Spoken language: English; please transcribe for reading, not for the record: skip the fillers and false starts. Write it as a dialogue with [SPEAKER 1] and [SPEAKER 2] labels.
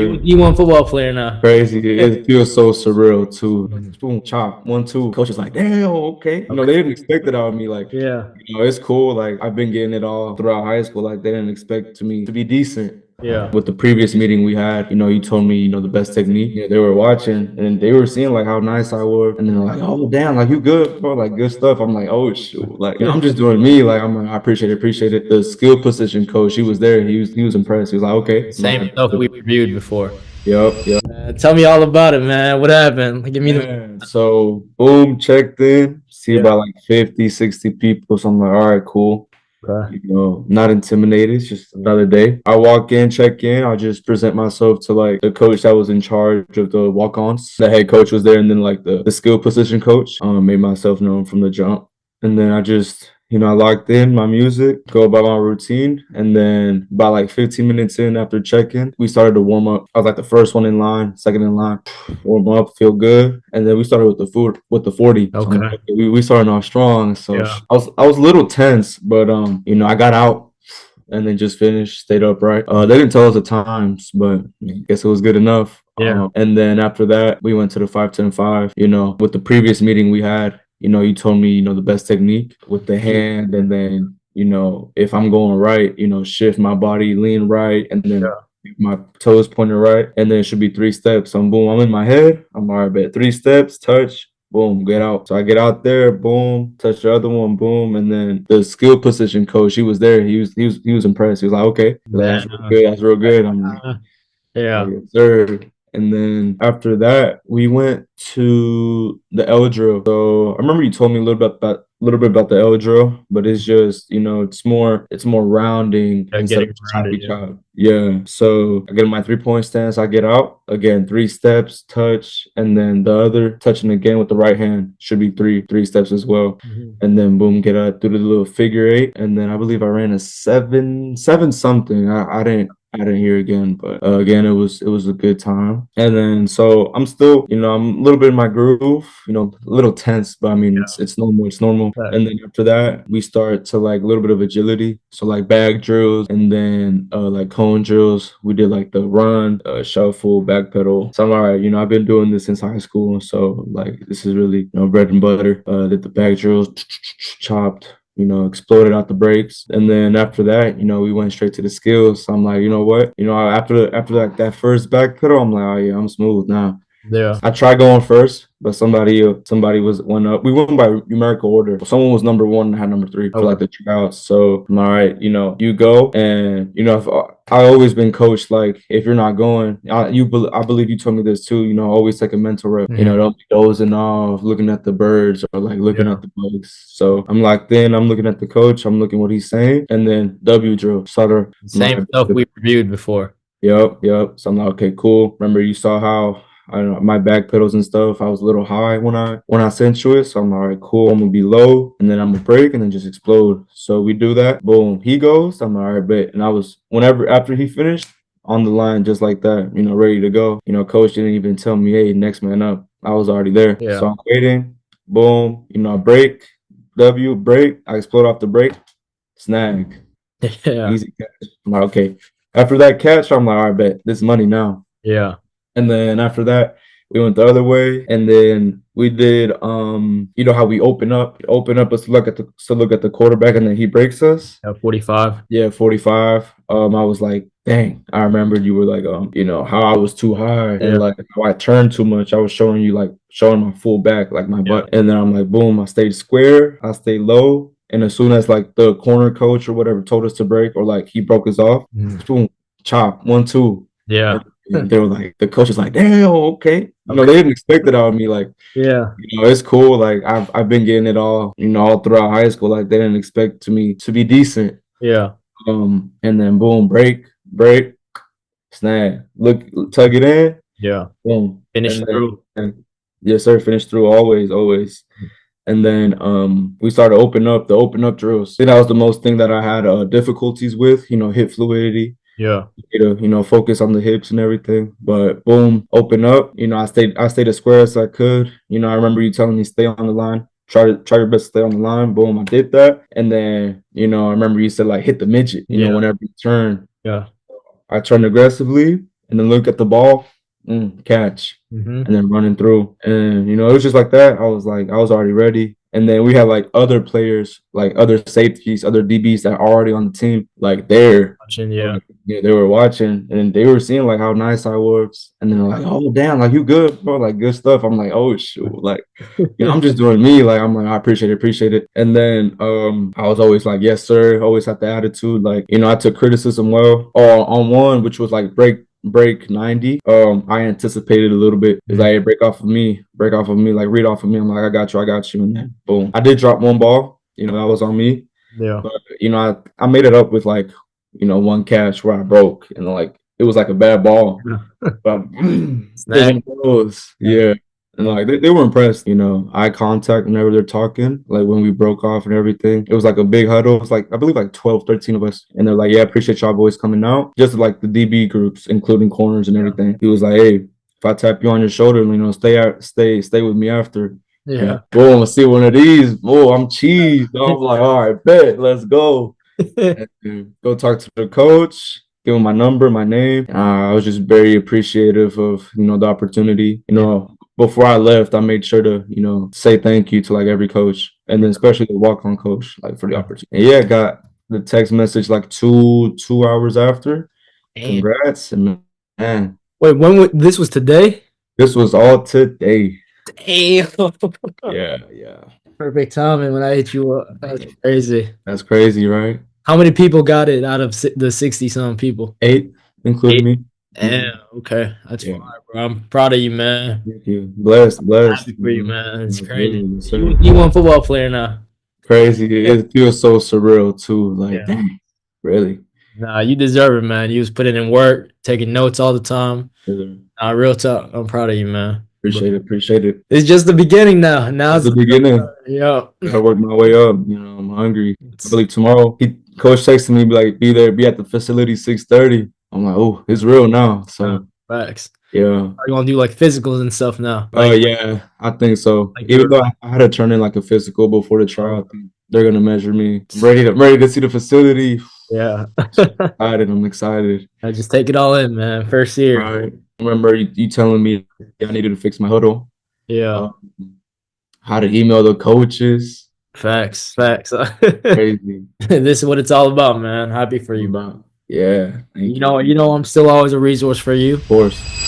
[SPEAKER 1] You D1 football player now.
[SPEAKER 2] Crazy. It feels so surreal too. Boom, chop, 1-2. Coach is like, damn, okay. You know, they didn't expect it out of me. Like,
[SPEAKER 1] Yeah.
[SPEAKER 2] you know, it's cool. Like, I've been getting it all throughout high school. Like, they didn't expect me to be decent.
[SPEAKER 1] Yeah.
[SPEAKER 2] With the previous meeting we had, you know, you told me, you know, the best technique. You know, they were watching and they were seeing like how nice I was. And then they're like, oh, damn, like you good, bro. Like good stuff. I'm like, oh, shoot. Like, you know, I'm just doing me. Like, I'm like, I appreciate it. The skill position coach, he was there. He was impressed. He was like, okay.
[SPEAKER 1] Same stuff we reviewed before.
[SPEAKER 2] Yep.
[SPEAKER 1] Tell me all about it, man. What happened? Give me the.
[SPEAKER 2] Man, so boom, checked in, see about like 50, 60 people. So I'm like, all right, cool.
[SPEAKER 1] Okay.
[SPEAKER 2] You know, not intimidated. It's just another day. I walk in, check in. I just present myself to like the coach that was in charge of the walk-ons. The head coach was there, and then like the skill position coach. Made myself known from the jump, and then I just. You know, I locked in my music, go about my routine, and then about like 15 minutes in after check-in, we started to warm up. I was like the first one in line, second in line, warm up, feel good, and then we started with the food with the 40. So
[SPEAKER 1] Okay.
[SPEAKER 2] like, we started off strong. So
[SPEAKER 1] Yeah.
[SPEAKER 2] I was a little tense, but you know, I got out and then just finished, stayed upright. They didn't tell us the times, but I guess it was good enough.
[SPEAKER 1] Yeah.
[SPEAKER 2] And then after that, we went to the 5-10-5. You know, with the previous meeting we had, you know, you told me, you know, the best technique with the hand, and then, you know, if I'm going right, you know, shift my body, lean right, and then my toes pointed right, and then it should be 3 steps. So boom, I'm in my head. I'm all right, bet 3 steps, touch, boom, get out. So I get out there, boom, touch the other one, boom, and then the skill position coach, he was there. He was impressed. He was like, okay, that's real good. That's real good. I'm like,
[SPEAKER 1] Yeah.
[SPEAKER 2] yes, sir. And then after that, we went to the L drill. So I remember you told me a little bit about the L drill, but it's just, you know, it's more rounding instead of choppy chop. Yeah. So I get my 3-point stance, I get out again, 3 steps, touch, and then the other touching again with the right hand should be three steps as well. And then boom, get up through the little figure eight, and then I believe I ran a seven something. I didn't hear again, but again, it was a good time. And then so I'm still, you know, I'm a little bit in my groove, you know, a little tense, but I mean it's normal, it's normal. And then after that, we start to like a little bit of agility, so like bag drills, and then like cone drills. We did like the run, shuffle, back pedal. So I'm all right, you know, I've been doing this since high school, so like this is really, you know, bread and butter. Did the bag drills, chopped, you know, exploded out the brakes. And then after that, you know, we went straight to the skills. So I'm like, you know what? You know, after that first back pedal, I'm like, oh yeah, I'm smooth now.
[SPEAKER 1] Yeah.
[SPEAKER 2] I tried going first, but somebody went up. We went by numerical order. Someone was number one and I had number three for like the tryouts. So I'm all right, you know, you go, and you know, if I always been coached like if you're not going, I believe you told me this too. You know, always take a mental rep. You know, don't be dozing off, looking at the birds or like looking at the bugs. So I'm locked in. I'm looking at the coach. I'm looking what he's saying, and then W drill.
[SPEAKER 1] Same stuff we reviewed before.
[SPEAKER 2] Yep. So I'm like, okay, cool. Remember you saw how I don't know my back pedals and stuff. I was a little high when I sent you it, so I'm all right, cool. I'm gonna be low, and then I'm gonna break, and then just explode. So we do that. Boom, he goes. I'm all right, bet. And I was whenever after he finished on the line, just like that, you know, ready to go. You know, coach didn't even tell me, hey, next man up. I was already there.
[SPEAKER 1] Yeah.
[SPEAKER 2] So I'm waiting. Boom, you know, I break. W break. I explode off the break. Snag.
[SPEAKER 1] Yeah.
[SPEAKER 2] Easy catch. I'm like, okay. After that catch, I'm like, all right, bet this money now.
[SPEAKER 1] Yeah.
[SPEAKER 2] And then after that, we went the other way, and then we did you know how we open up us to look at the quarterback, and then he breaks us.
[SPEAKER 1] 45.
[SPEAKER 2] Yeah, 45. I was like, dang, I remembered you were like you know, how I was too high and like how I turned too much. I was showing you like showing my full back, like my butt. And then I'm like, boom, I stayed square, I stayed low. And as soon as like the corner coach or whatever told us to break, or like he broke us off, boom, chop, 1-2.
[SPEAKER 1] Yeah.
[SPEAKER 2] And they were like, the coach was like, damn, okay. You know, they didn't expect it out of me. Like,
[SPEAKER 1] Yeah.
[SPEAKER 2] you know, it's cool. Like I've been getting it all, you know, all throughout high school. Like they didn't expect me to be decent.
[SPEAKER 1] Yeah.
[SPEAKER 2] And then boom, break, snag, look, tug it in.
[SPEAKER 1] Yeah.
[SPEAKER 2] Boom.
[SPEAKER 1] Finish through.
[SPEAKER 2] Yes, sir. Finish through always. And then we started open up drills. I think that was the most thing that I had difficulties with, you know, hip fluidity.
[SPEAKER 1] Yeah.
[SPEAKER 2] You know, focus on the hips and everything. But boom, open up. You know, I stayed as square as I could. You know, I remember you telling me stay on the line. Try your best to stay on the line. Boom, I did that. And then, you know, I remember you said like hit the midget, you know, whenever you turn.
[SPEAKER 1] Yeah.
[SPEAKER 2] I turned aggressively, and then look at the ball, catch,
[SPEAKER 1] Mm-hmm.
[SPEAKER 2] and then running through. And it was just like that. I was already ready. And then we had like other players, like other safeties, other DBs that are already on the team, like there.
[SPEAKER 1] Watching, yeah.
[SPEAKER 2] Yeah, they were watching and they were seeing like how nice I was. And then they're like, oh damn, like you good, bro, like good stuff. I'm like, oh shoot, like I'm just doing me. Like I'm like, I appreciate it. And then I was always like, yes, sir. Always had the attitude. Like, I took criticism well. On one, which was like break 90. I anticipated a little bit. It's like, hey, break off of me, like read off of me. I'm like, I got you. And then boom. I did drop one ball, that was on me.
[SPEAKER 1] Yeah.
[SPEAKER 2] But I made it up with like, one catch where I broke and like it was like a bad ball. But
[SPEAKER 1] Snag.
[SPEAKER 2] yeah. And like they were impressed, eye contact whenever they're talking, like when we broke off and everything. It was like a big huddle. It was like I believe like 12, 13 of us. And they're like, yeah, appreciate y'all boys coming out. Just like the DB groups, including corners and everything. He was like, hey, if I tap you on your shoulder, stay with me after.
[SPEAKER 1] Yeah.
[SPEAKER 2] Boom, I see one of these. Oh, I'm cheesed. I'm like, all right, bet, let's go. And go talk to the coach, give him my number, my name. I was just very appreciative of, the opportunity. Before I left, I made sure to, say thank you to like every coach and then especially the walk-on coach, like for the opportunity. And yeah, got the text message like two hours after.
[SPEAKER 1] Damn.
[SPEAKER 2] Congrats. And man,
[SPEAKER 1] Wait, this was today?
[SPEAKER 2] this was all today.
[SPEAKER 1] Damn.
[SPEAKER 2] Yeah.
[SPEAKER 1] Perfect timing when I hit you up. That's crazy.
[SPEAKER 2] That's crazy, right?
[SPEAKER 1] How many people got it out of the 60-some people?
[SPEAKER 2] 8, including me.
[SPEAKER 1] Damn. Okay. That's
[SPEAKER 2] Yeah.
[SPEAKER 1] fine, bro. I'm proud of you, man.
[SPEAKER 2] Thank you. Blessed.
[SPEAKER 1] Happy for you, man. It's crazy.
[SPEAKER 2] Yes, sir.
[SPEAKER 1] You one football player now.
[SPEAKER 2] Crazy. It feels so surreal too. Like,
[SPEAKER 1] Yeah.
[SPEAKER 2] dang, really?
[SPEAKER 1] Nah, you deserve it, man. You was putting in work, taking notes all the time.
[SPEAKER 2] Really
[SPEAKER 1] Real talk. I'm proud of you, man.
[SPEAKER 2] Appreciate it.
[SPEAKER 1] It's just the beginning now. Now
[SPEAKER 2] It's the beginning.
[SPEAKER 1] Yeah.
[SPEAKER 2] Gotta work my way up. I'm hungry. I believe tomorrow, coach texted me like, be at the facility 6:30. I'm like, oh, it's real now. So
[SPEAKER 1] facts.
[SPEAKER 2] yeah.
[SPEAKER 1] Are you gonna do like physicals and stuff now?
[SPEAKER 2] Oh yeah, I think so.
[SPEAKER 1] Like
[SPEAKER 2] Even though I had to turn in like a physical before the trial, I think they're gonna measure me. I'm ready to see the facility.
[SPEAKER 1] Yeah.
[SPEAKER 2] I'm excited.
[SPEAKER 1] I just take it all in, man. First year.
[SPEAKER 2] Right. I remember you telling me I needed to fix my huddle.
[SPEAKER 1] Yeah.
[SPEAKER 2] How to email the coaches.
[SPEAKER 1] Facts.
[SPEAKER 2] Crazy.
[SPEAKER 1] This is what it's all about, man. Happy for you.
[SPEAKER 2] Yeah. Thank you.
[SPEAKER 1] I'm still always a resource for you.
[SPEAKER 2] Of course.